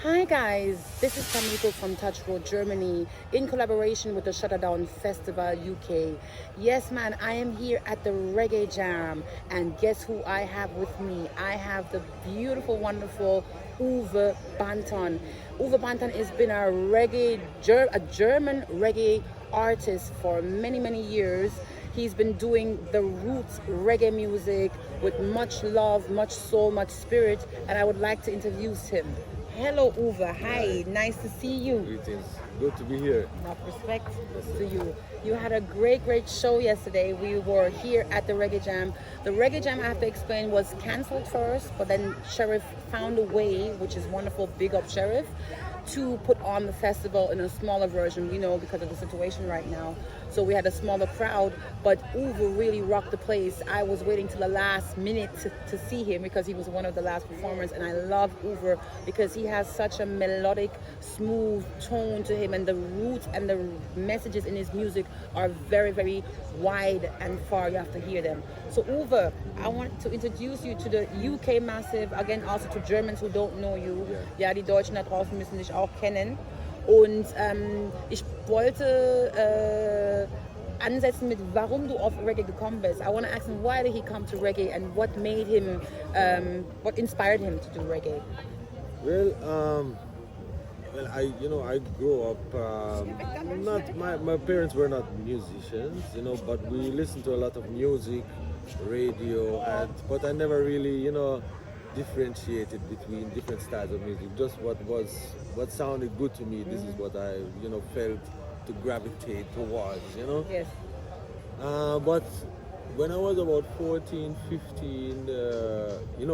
Hi guys, this is Tamiko from Touchroad, Germany, in collaboration with the Shutterdown Festival UK. Yes man, I am here at the Reggaejam, and guess who I have with me? I have the beautiful, wonderful Uwe Banton. Uwe Banton has been a German reggae artist for many years. He's been doing the roots reggae music with much love, much soul, much spirit, and I would like to introduce him. Hello Uwe, hi, nice to see you. Greetings, good to be here. Enough respect to you. You had a great show yesterday. We were here at the Reggaejam. The Reggaejam, I have to explain, was cancelled first, but then Sheriff found a way, which is wonderful, big up Sheriff, to put on the festival in a smaller version, because of the situation right now. So we had a smaller crowd, but Uwe really rocked the place. I was waiting till the last minute to see him because he was one of the last performers, and I love Uwe because he has such a melodic, smooth tone to him, and the roots and the messages in his music are very wide and far. You have to hear them. So Uwe, I want to introduce you to the UK Massive, again also to Germans who don't know you. Ja, die Deutschen da draußen müssen dich auch kennen. Und ich wollte ansetzen mit, warum du auf Reggae gekommen bist. I want to ask him, why did he come to reggae and what made him, what inspired him to do reggae? Well, I grew up. Not my parents were not musicians, but we listened to a lot of music, radio, but I never really, differentiated between different styles of music. Just what sounded good to me. This is what I felt to gravitate towards. Yes. But when I was about 14, 15,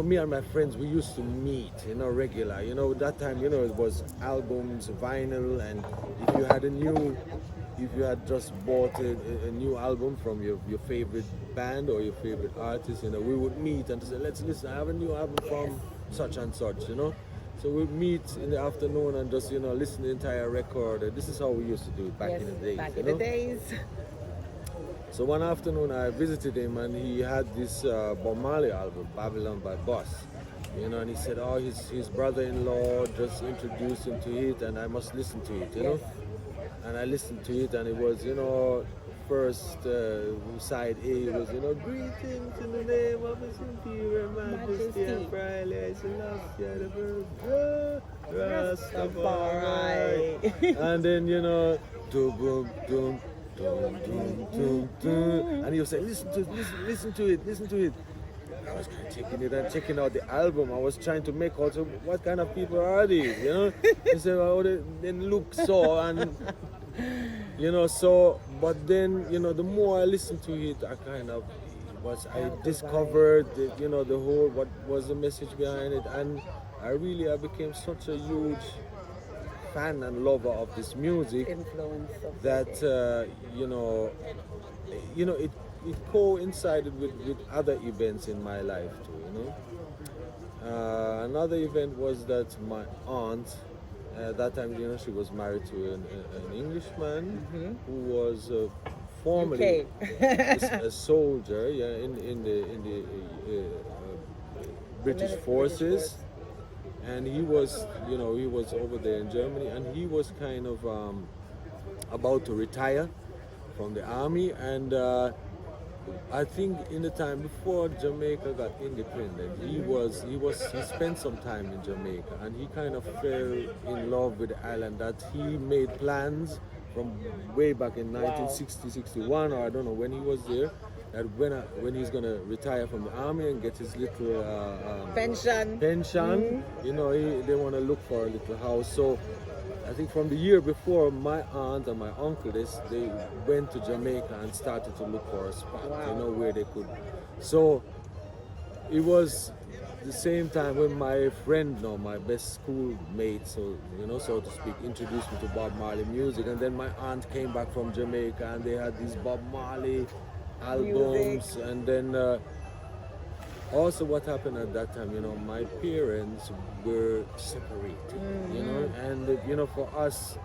me and my friends, we used to meet, regular. That time, it was albums, vinyl, and if you had just bought a new album from your favorite band or your favorite artist, we would meet and say, let's listen, I have a new album from such and such, So we'd meet in the afternoon and just, listen to the entire record. This is how we used to do it back in the days. Back in the days. So one afternoon I visited him and he had this Bob Marley album, Babylon by Boss. And he said, his brother-in-law just introduced him to it and I must listen to it, Yes. And I listened to it and it was, first side A was, greetings in the name of His Imperial Majesty and Praise the Rastafari. And then, doom, boom, doom, doom, doom, doom. And he was saying, listen to it. I was kind of checking it and checking out the album. I was trying to make out what kind of people are these, He said, they look so, and but then, the more I listened to it, I discovered, the whole, what was the message behind it, and I became such a huge fan and lover of this music. Influence of that, it coincided with other events in my life too, Another event was that my aunt, at that time, she was married to an Englishman who was formerly a soldier, in the British forces, and he was over there in Germany, and he was kind of about to retire from the army, and I think in the time before Jamaica got independent, he spent some time in Jamaica, and he kind of fell in love with the island. That he made plans from way back in 1960, 61, or I don't know when he was there, that when he's gonna retire from the army and get his little pension, they want to look for a little house. So I think from the year before, my aunt and my uncle, they went to Jamaica and started to look for a spot, where they could. So it was the same time when my friend, my best schoolmate, so to speak, introduced me to Bob Marley music, and then my aunt came back from Jamaica and they had these Bob Marley albums, and then also what happened at that time, my parents were separated, and for us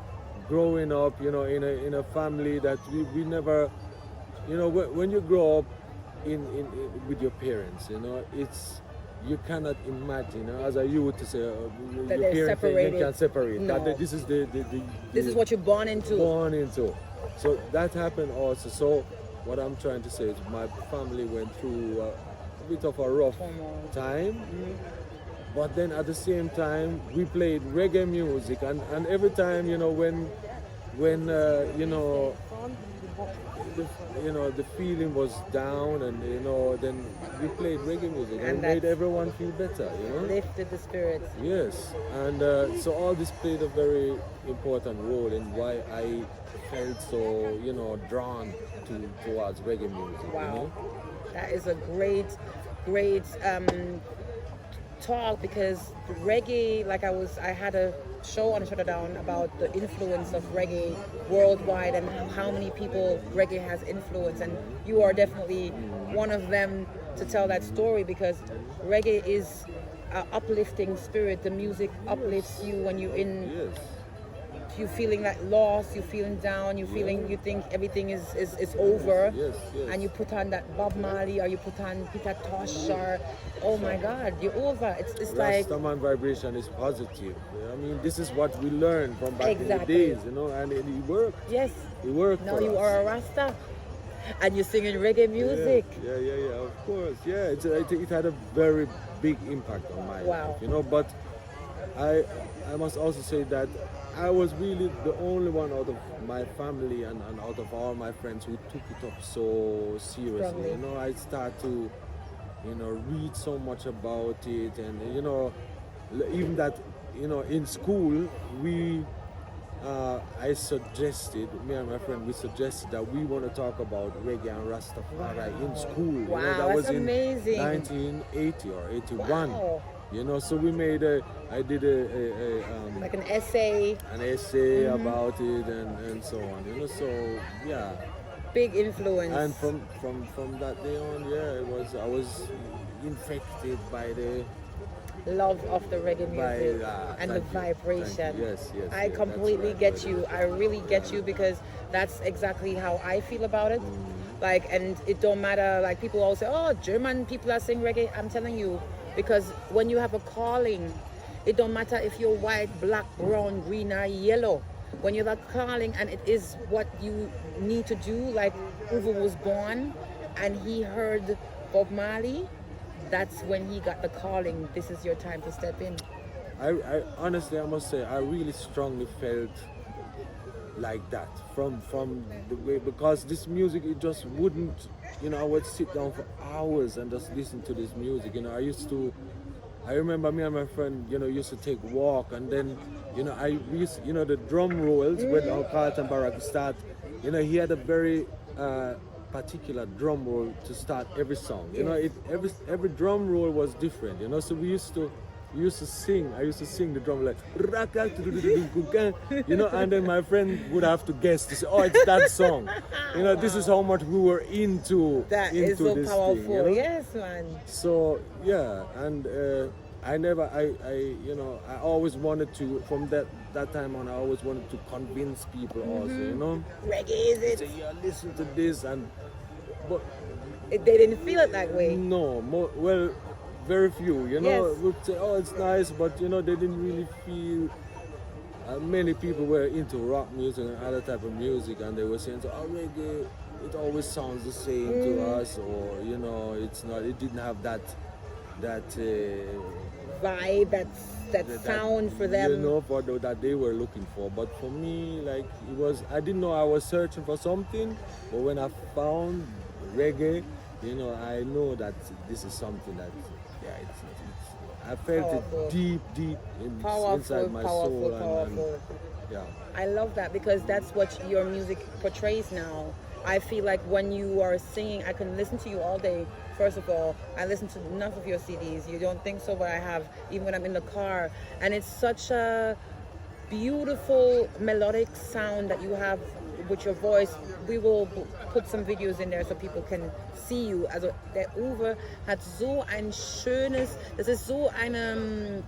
growing up, in a family that we never, when you grow up in with your parents, you cannot imagine, as I used to say, That your they're parents separated. they can't separate. No. That this is This is what you're born into. born into. So that happened also. So what I'm trying to say is my family went through a bit of a rough time. But then at the same time, we played reggae music, and every time, when the feeling was down, and then we played reggae music, and it made everyone feel better, Lifted the spirits. Yes, and so all this played a very important role in why I felt so, drawn towards reggae music. Wow, that is a great talk, because reggae, I had a show on Shutterdown about the influence of reggae worldwide and how many people reggae has influenced, and you are definitely one of them to tell that story, because reggae is an uplifting spirit. The music uplifts you when you're in. Yes. You feeling like lost, you feeling down, you think everything is over, Yes. and you put on that Bob Marley, or you put on Peter Tosh, or oh my God, you're over. It's like Rastaman vibration is positive. I mean, this is what we learned from back in the days, and it worked. Yes. It worked. Now for you us. are a Rasta, and you're singing reggae music. Yeah, of course. Yeah, it had a very big impact on my life, but I must also say that I was really the only one out of my family and out of all my friends who took it up so seriously. Strongly. I started to, read so much about it, and even that, in school I suggested, me and my friend, we suggested that we want to talk about reggae and Rastafari in school. Wow, that that's was in amazing. 1980 or 81. Wow. So we made I did Like an essay. About it and so on. So yeah. Big influence. And from that day on, I was infected by the love of the reggae music and the vibration. Yes. I completely get you. I really get you, because that's exactly how I feel about it. And it don't matter, people always say, oh, German people are singing reggae. I'm telling you, because when you have a calling, it don't matter if you're white, black, brown, green, or yellow. When you have a calling and it is what you need to do, like Uwe was born and he heard Bob Marley, that's when he got the calling. This is your time to step in. I honestly, I must say, I really strongly felt like that from the way, because this music, it just wouldn't, I would sit down for hours and just listen to this music. I remember me and my friend, used to take walk, and then, we used, the drum rolls when our Carlton Barrack start, he had a very particular drum roll to start every song. Every drum roll was different, so we used to sing. I used to sing the drum like, and then my friend would have to guess to say, oh, it's that song. This is how much we were into That is so this powerful. thing. Yes, man. So yeah, and I always wanted to, from that time on, I always wanted to convince people also, Reggae is it? Say, yeah, listen to this, but They didn't feel it that way. no, very few, Yes. would say, oh, it's nice, but they didn't really feel. Many people were into rock music and other type of music, and they were saying, oh, reggae, it always sounds the same to us, or it's not. It didn't have that Vibe, that sound for them. that they were looking for. But for me, it was, I didn't know I was searching for something, but when I found reggae, I know that this is something that, I felt Powerful. it deep inside my soul. Powerful. Yeah. I love that, because that's what your music portrays now. I feel like when you are singing, I can listen to you all day. First of all, I listen to enough of your CDs. You don't think so, but I have, even when I'm in the car. And it's such a beautiful melodic sound that you have with your voice. We will put some videos in there so people can see you. Also der Uwe hat so ein schönes, das ist so eine,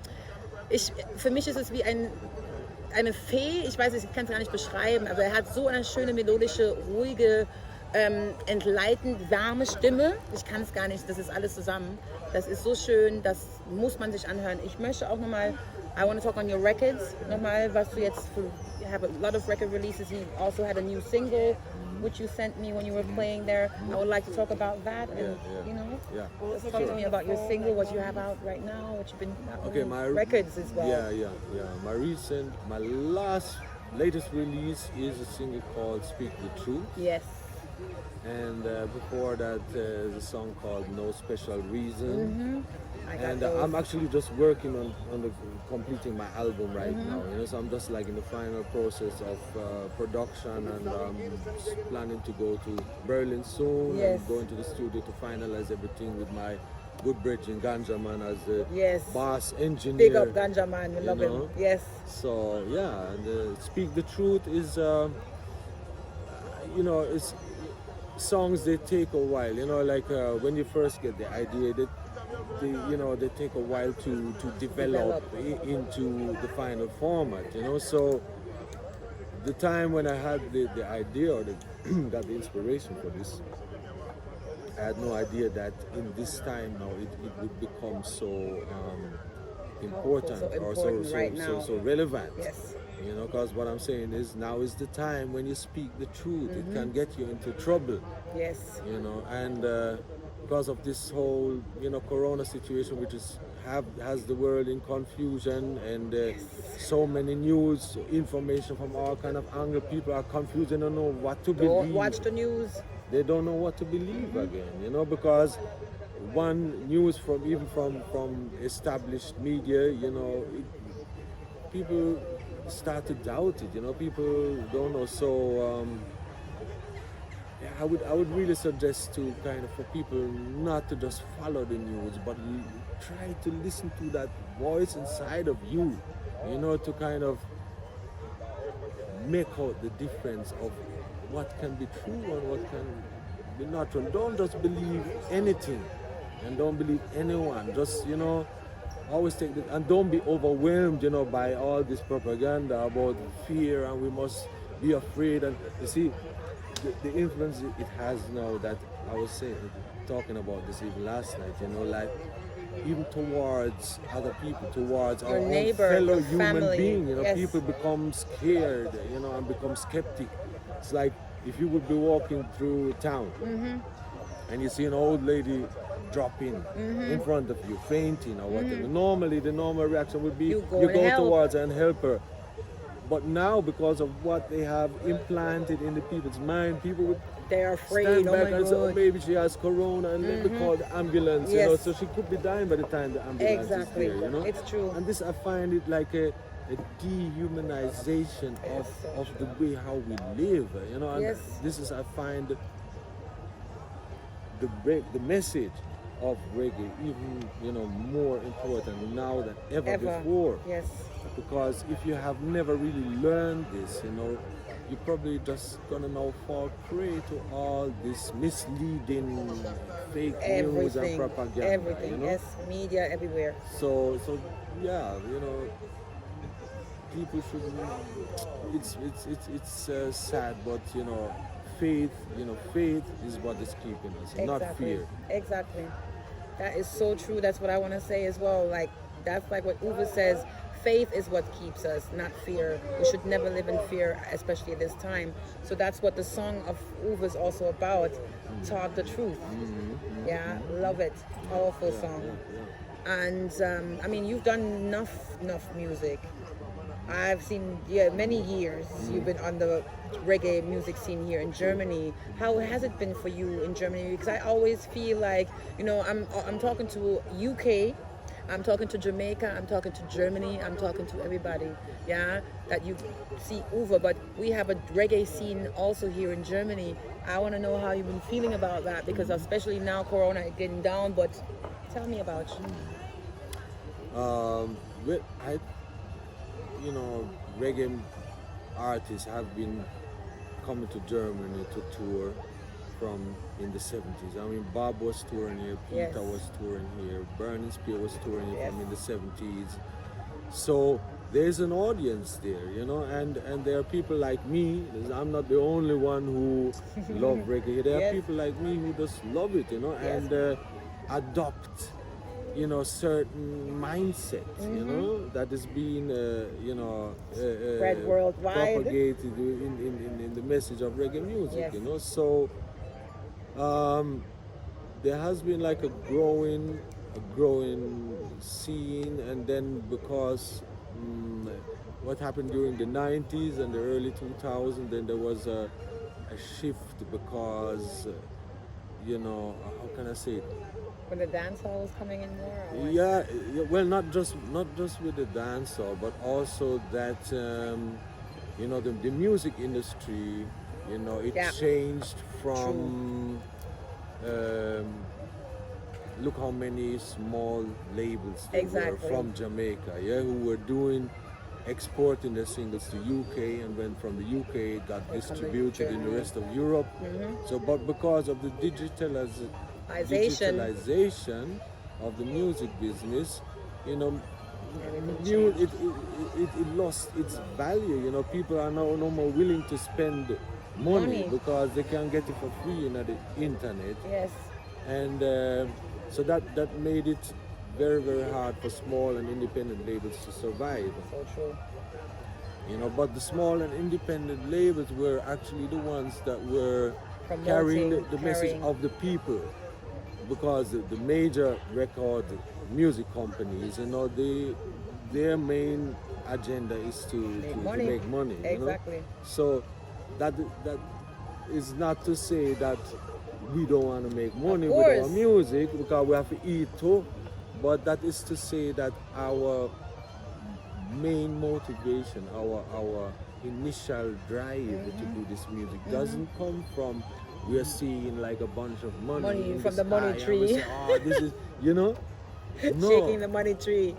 für mich ist es wie eine Fee, ich weiß, ich kann es gar nicht beschreiben, aber er hat so eine schöne, melodische, ruhige entleitend, warme Stimme. Ich kann es gar nicht, das ist alles zusammen. Das ist so schön, das muss man sich anhören. Ich möchte auch nochmal, I want to talk on your records, nochmal, was du jetzt, you have a lot of record releases, you also had a new single, which you sent me when you were playing there. I would like to talk about that, and just talk to me about your single, what you have out right now, what you've been, my records as well. My latest release is a single called Speak the Truth. Yes. And before that, there's a song called No Special Reason. And I'm actually just working on completing my album right now. So I'm just like in the final process of production, and I'm planning to go to Berlin soon and go into the studio to finalize everything with my good brethren Ganja Man as the bass engineer. Big up Ganja Man, we love him. Yes. So and Speak the Truth is, it's songs, they take a while, like when you first get the idea, they take a while to develop into the final format, so the time when I had the idea or got the inspiration for this, I had no idea that in this time now it would become so important, so relevant. Yes. Because what I'm saying is now is the time when you speak the truth. It can get you into trouble. Yes. And because of this whole, corona situation, which has the world in confusion, and so many news, information from all kind of angle, people are confused and don't know what to believe. Don't watch the news. They don't know what to believe again, because one news from established media, people start to doubt it, people don't know. So I would really suggest to for people not to just follow the news, but try to listen to that voice inside of you, to kind of make out the difference of what can be true and what can be not true. Don't just believe anything and don't believe anyone. Just, always take it, and don't be overwhelmed, by all this propaganda about fear and we must be afraid. And you see, the influence it has now, that I was talking about this even last night, like even towards other people, towards your our neighbor, own fellow your human family. being, people become scared, and become skeptic. It's like if you would be walking through town and you see an old lady drop in front of you, fainting or whatever. Normally, the normal reaction would be you go towards her and help her. But now, because of what they have implanted in the people's mind, people would they're afraid. stand back and say, maybe she has corona, and let me call the ambulance. So she could be dying by the time the ambulance is there. It's true. And this, I find it like a dehumanization of the way how we live. And this is, I find, the message of reggae even more important now than ever before. Yes. Because if you have never really learned this, you're probably just gonna now fall prey to all this misleading fake news and propaganda. Everything, yes, media everywhere. So people should. It's sad, but faith is what is keeping us, not fear. Exactly. That is so true. That's what I want to say as well. Like, that's like what Uwe says. Faith is what keeps us, not fear. We should never live in fear, especially at this time. So that's what the song of Uwe is also about. Talk the truth. Yeah, love it. Powerful song. And I mean, you've done enough music. I've seen many years. You've been on the reggae music scene here in Germany. How has it been for you in Germany? Because I always feel like, I'm talking to UK, I'm talking to Jamaica, I'm talking to Germany, I'm talking to everybody, that you see Uwe, but we have a reggae scene also here in Germany. I want to know how you've been feeling about that, because especially now Corona is getting down, but tell me about you. Reggae artists have been coming to Germany to tour from in the 70s. I mean, Bob was touring here, Peter was touring here, Burning Spear was touring here from in the 70s. So there's an audience there, you know, and there are people like me. I'm not the only one who love reggae. There are people like me who just love it, you know, and adopt, you know, certain mindset, you know, that is being, you know, spread worldwide, propagated in the message of reggae music, you know. So there has been like a growing scene, and then because what happened during the 90s and the early 2000s, then there was a shift because, you know, how can I say it? When the dancehall was coming in more? Or Yeah, well, not just with the dancehall, but also that, you know, the music industry, you know, it changed from, look how many small labels there were from Jamaica, who were exporting their singles to UK, and when from the UK it got distributed in the rest of Europe. So, but because of the digitalization of the music business, you know, it lost its value. You know, people are now no more willing to spend money because they can get it for free on the internet. Yes. And so that made it very, very hard for small and independent labels to survive. So true. You know, but the small and independent labels were actually the ones that were carrying the message of the people, because the major record music companies, you know, their main agenda is to make money. Exactly. You know? So that is not to say that we don't want to make money with our music, because we have to eat too, but that is to say that our main motivation, our initial drive to do this music doesn't come from we are seeing like a bunch of money from the money tree. Say, oh, this is, you know, no. Shaking the money tree.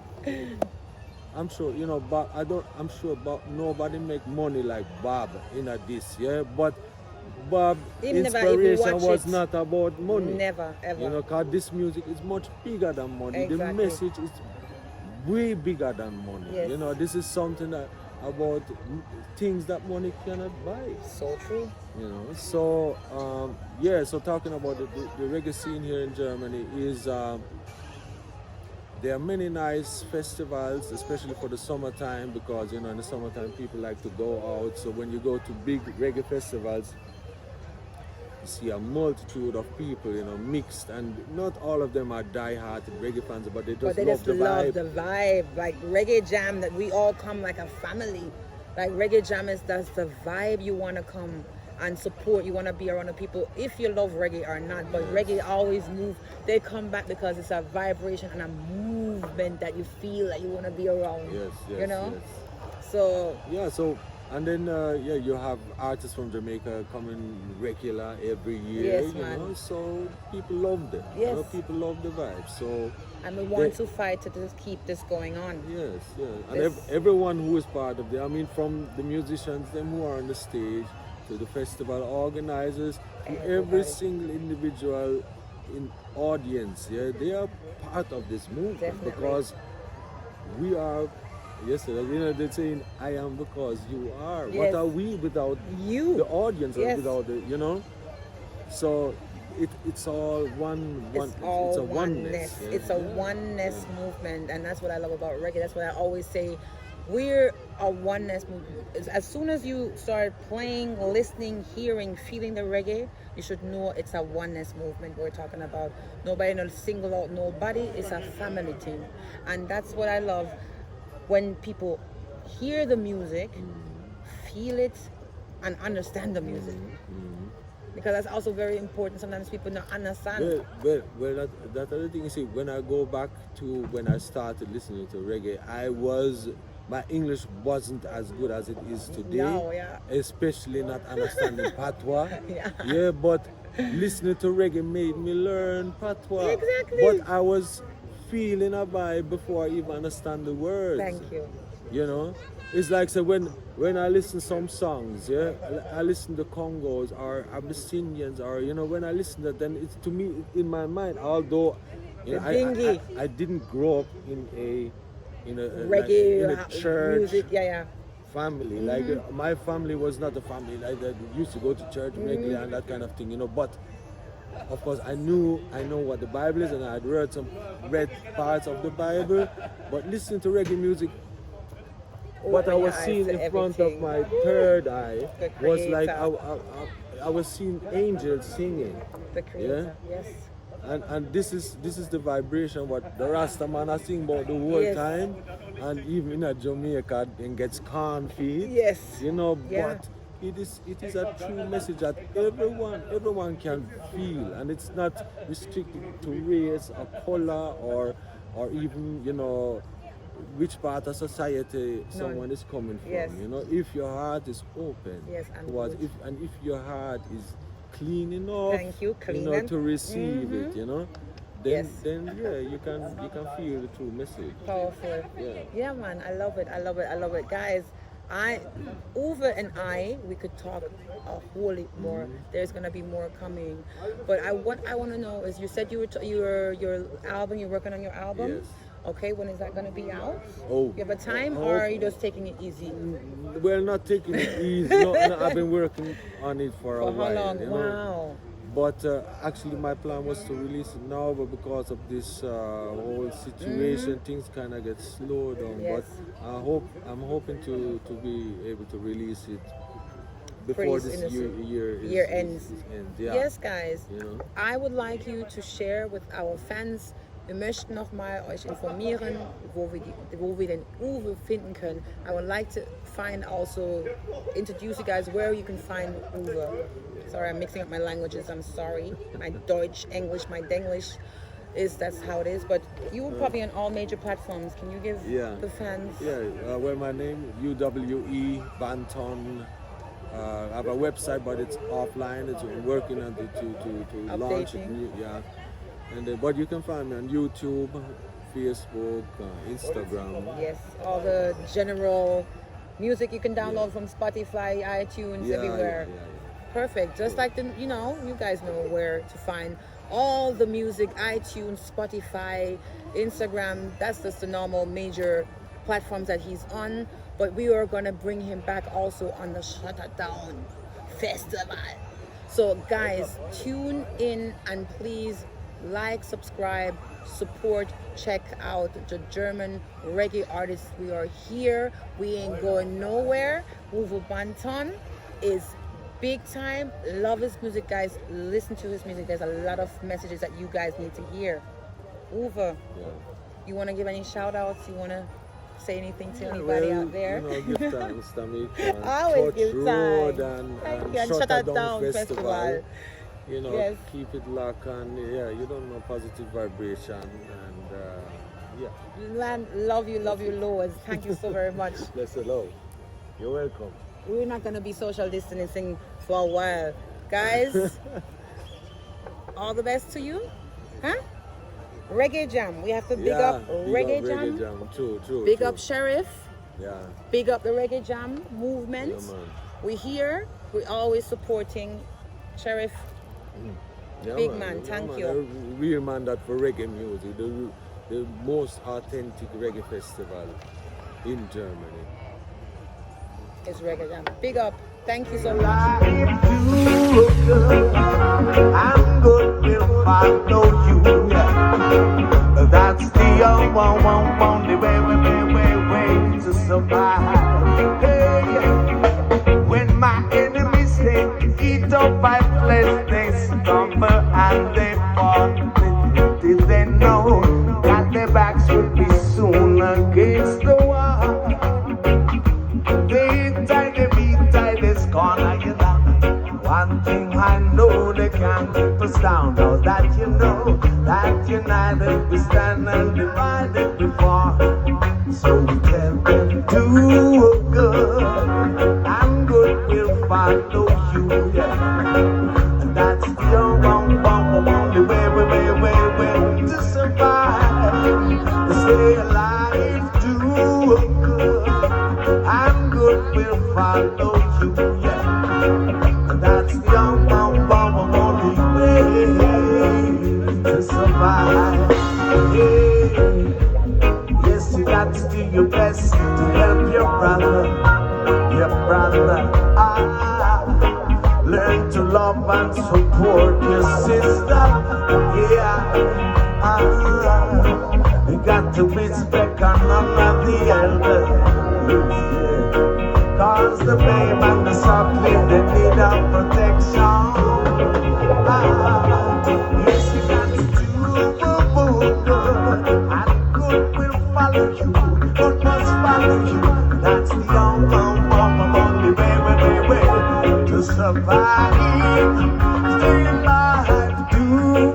I'm sure, you know, but I'm sure about nobody make money like Bob in this, but Bob inspiration was not about money. Never, ever. You know, because this music is much bigger than money. Exactly. The message is way bigger than money. Yes. You know, this is something about things that money cannot buy. So true. You know, so so talking about the reggae scene here in Germany is there are many nice festivals, especially for the summertime, because, you know, in the summertime people like to go out. So when you go to big reggae festivals, you see a multitude of people, you know, mixed, and not all of them are die-hearted reggae fans, but they just love the vibe. Like Reggaejam, that we all come like a family. Like Reggaejam that's the vibe you want to come and support. You want to be around the people, if you love reggae or not. But reggae always moves. They come back because it's a vibration and a movement that you feel that you want to be around. Yes, you know. Yes. So and then you have artists from Jamaica coming regular every year. Yes, you man. know, so people love them. Yes. You know, people love the vibe. So and we want to fight to just keep this going on. Yes. And everyone who is part of it. I mean, from the musicians, them who are on the stage, to the festival organizers, to every single individual in audience, they are part of this movement. Definitely. Because we are, you know, they're saying, I am because you are. Yes. What are we without you? The audience, or without the, you know? So it's all it's a oneness. Yeah? It's a oneness movement, and that's what I love about reggae. That's what I always say. We're a oneness movement. As soon as you start playing, listening, hearing, feeling the reggae, you should know it's a oneness movement we're talking about. Nobody not single out nobody. It's a family thing. And that's what I love, when people hear the music, feel it, and understand the music. Because that's also very important. Sometimes people don't understand. Well, that other thing, you see, when I go back to when I started listening to reggae, my English wasn't as good as it is today, especially not understanding Patois. But listening to reggae made me learn Patois. Exactly. But I was feeling a vibe before I even understand the words. Thank you. You know, it's like, so when I listen some songs, I listen to Congos or Abyssinians, or, you know, when I listen to them, it's, to me, in my mind, although, you know, I didn't grow up in a in a reggae in a church music. Yeah. family. Like my family was not a family like that. We used to go to church regularly and that kind of thing, you know. But of course, I know what the Bible is, and I had read parts of the Bible. But listening to reggae music, what I was seeing in front of my third eye was like I was seeing angels singing. The Creator, yes. And this is the vibration what the Rasta man are sing about the whole time, and even in Jamaica and gets calm feet. Yes. You know, but it is a true message that everyone can feel, and it's not restricted to race or color or even, you know, which part of society someone is coming from. Yes. You know, if your heart is open, and if your heart is clean enough, to receive it, you know, then you can feel the true message. Powerful. Yeah, man, I love it, guys. Uwe and I, we could talk a whole lot more. There's gonna be more coming, but what I want to know is, you said your album, you're working on your album. Yes. Okay, when is that gonna be out? Oh, you have a time, or are you just taking it easy? Well, not taking it easy. No, I've been working on it for a while. For how long? You know? Wow. But actually, my plan was to release it now, but because of this whole situation, things kind of get slowed down. Yes. But I'm hoping to be able to release it before this year ends. Yeah. Yes, guys. You know? I would like you to share with our fans. Wir möchten nochmal euch informieren, wo wir den Uwe finden können. I would like to introduce you guys where you can find Uwe. Sorry, I'm mixing up my languages. I'm sorry. My Deutsch, English, my Denglish that's how it is. But you will probably on all major platforms. Can you give the fans? Yeah. Well, my name Uwe Banton. I have a website, but it's offline. It's working on it to launch it. Yeah. And but you can find me on YouTube, Facebook, Instagram. Yes, all the general music you can download from Spotify, iTunes, everywhere. Yeah. Perfect. Just like you guys know where to find all the music: iTunes, Spotify, Instagram. That's just the normal major platforms that he's on. But we are gonna bring him back also on the Shutterdown Festival. So guys, tune in and please like, subscribe, support, check out the German reggae artists. We are here. We ain't going nowhere. Uwe Banton is big time. Love his music, guys. Listen to his music. There's a lot of messages that you guys need to hear. Uwe, you want to give any shout outs? You want to say anything to anybody out there? You know, give thanks, Tamiko. Always give thanks. And Shutterdown Festival. You know, keep it locked, and you don't know, positive vibration, and Land, love you loads. Thank you so very much. Bless the Lord. You're welcome. We're not gonna be social distancing for a while, guys. All the best to you, huh? Reggaejam. We have to big up Reggaejam. True. Big up Sheriff. Yeah. Big up the Reggaejam movement. Yeah, man. We're here. We're always supporting Sheriff. Big man, thank you. A real man that for reggae music, the most authentic reggae festival in Germany. It's Reggaejam. Big up. Thank you so much. I'm good if I know you. That's the only way to survive. Hey, when my enemies eat up my flesh, they stumble and they fall. Did they know that their backs would be soon against the wall? They tie this corner, you know. One thing I know, they can't keep us down. Now that you know, that united we stand and divided we fall. So we tell them, do good. I'm good, we'll follow you, yeah. And that's the only way to survive. Stay alive, do good. I'm good, we'll follow you, yeah. And that's the only way to survive. Yeah. Yes, you got to do your best to help your brother. Learn to love and support your sister. You got to respect and honor the elders. Cause the babe and the sapling, they need our protection. Yes, you got to do good, and good will follow you. Good must follow you. That's the only way to survive. Stay alive, do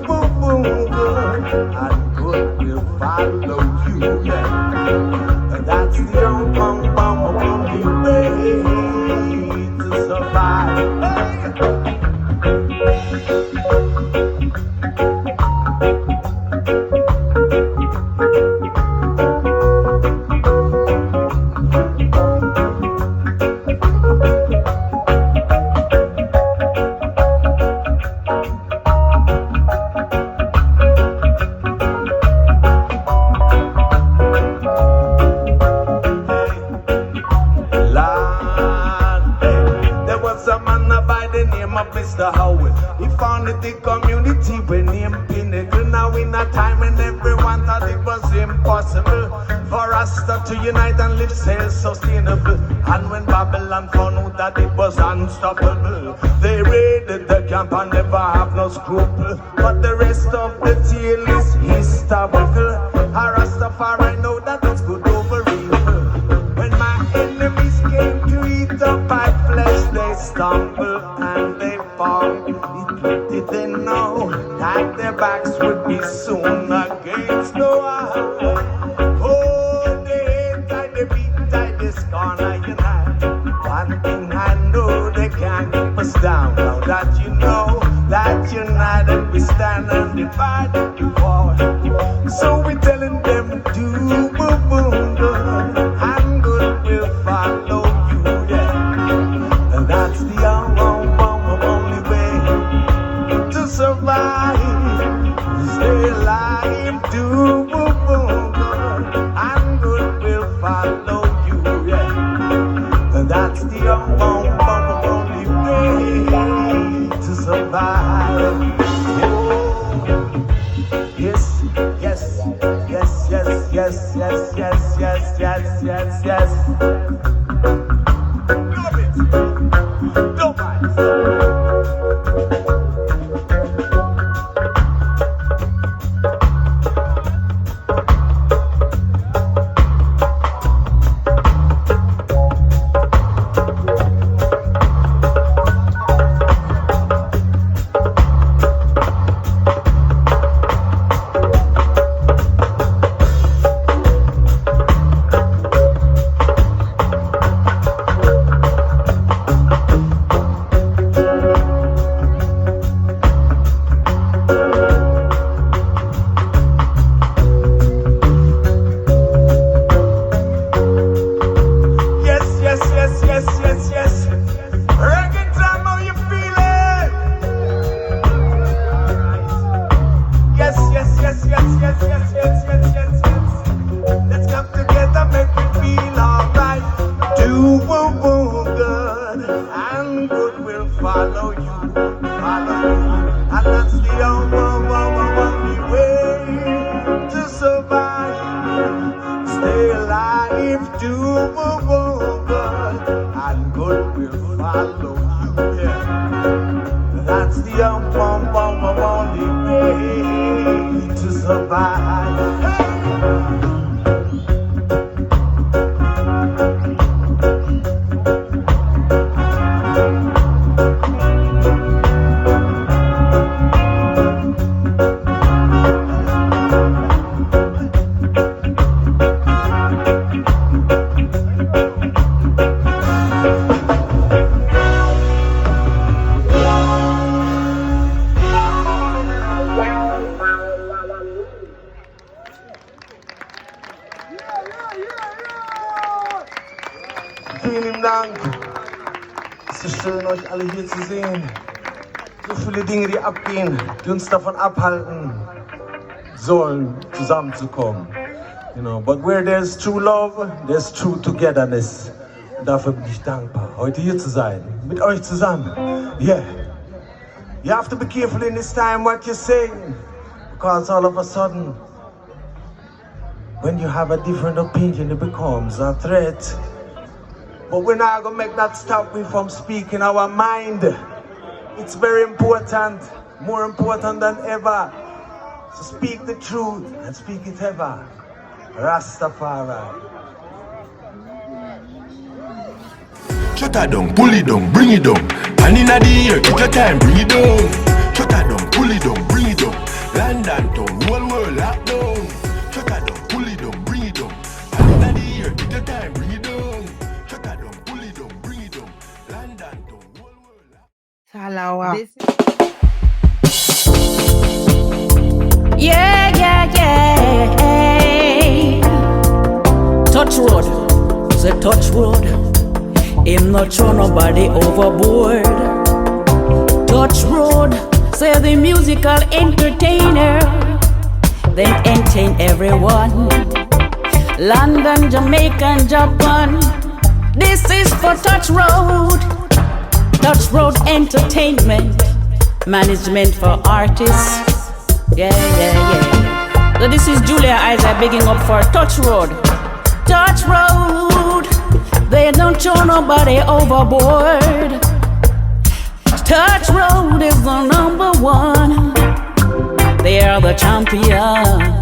good, and good will follow you. Yeah. That's the only way to survive. Mr. Howard, he founded the community when him pinnacle. Now in a time when everyone thought it was impossible for us to unite and live self-sustainable. And when Babylon found out that it was unstoppable, they raided the camp and never have no scruple. But the rest of the tale is historical. Rastafari know that it's good over evil. When my enemies came to eat up my flesh, they stumbled and they fall. Little did they know that their backs would be soon against the wall. Oh, they hate that they beat that this corner unite. One thing I know, they can't keep us down. Now that you know that united we stand and divided we fall. So we're telling them do good and good will follow you, yeah. And that's the only way to survive. Stay alive, do good and good will follow you, yeah. And that's the only way to survive. Yes, yes, yes, yes, yes, yes, yes, yes, yes, yes, yes. Love it. Don't mind. Vielen Dank. Es ist schön, euch alle hier zu sehen. So viele Dinge, die abgehen, die uns davon abhalten sollen, zusammenzukommen. You know, but where there's true love, there's true togetherness. Dafür bin ich dankbar, heute hier zu sein, mit euch zusammen. Yeah. You have to be careful in this time what you're saying, because all of a sudden, when you have a different opinion, it becomes a threat. But we're not gonna make that stop me from speaking our mind. It's very important, more important than ever, to speak the truth and speak it ever. Rastafari. Shut her down, pull it down, bring it down. And in the air, take your time, bring it down. Shut her down, pull it down, bring it down. London town, whole world locked down. Shut her down, pull it down, bring it down. And in the air, take your time, bring it down. Shut her down, pull it down, bring it down. London town, whole world locked down. Talawa. Yeah, yeah, yeah. Touch road, the touch road. Him not throw nobody overboard. Touch road, say the musical entertainer, then entertain everyone. London, Jamaican, Japan. This is for Touch Road. Touch Road Entertainment, management for artists. Yeah, yeah, yeah. So this is Julia Isaac bigging up for Touch Road. Touch Road, they don't throw nobody overboard. Touch Road is the number one. They are the champion.